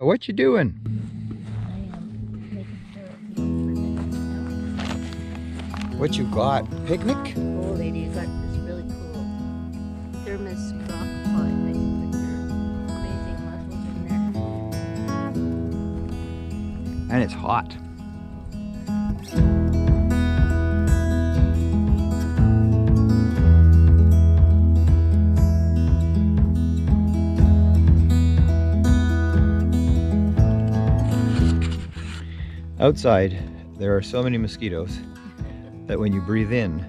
What you doing? I am making sure it's not for now. What you got? Picnic? Oh, lady, you got this really cool thermos crock pot that you put your amazing mussels in there. And it's hot. Outside, there are so many mosquitoes that when you breathe in,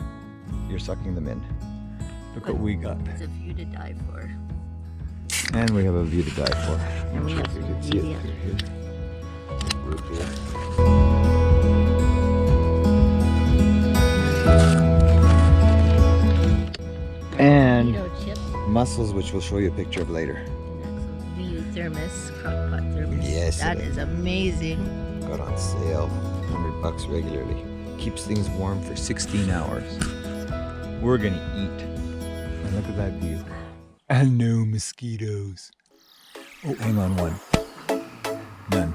you're sucking them in. Look what we got. It's a view to die for. And we have a view to die for. And we Not have sure if some you can see it media. through here. Roof here. And Mosquito chips. mussels, which we'll show you a picture of later. And that's a VU thermos, crock pot thermos. Yes, That it is amazing. got on sale, $100 regularly. Keeps things warm for 16 hours. We're gonna eat. And look at that view. And no mosquitoes. Oh, hang on one. None.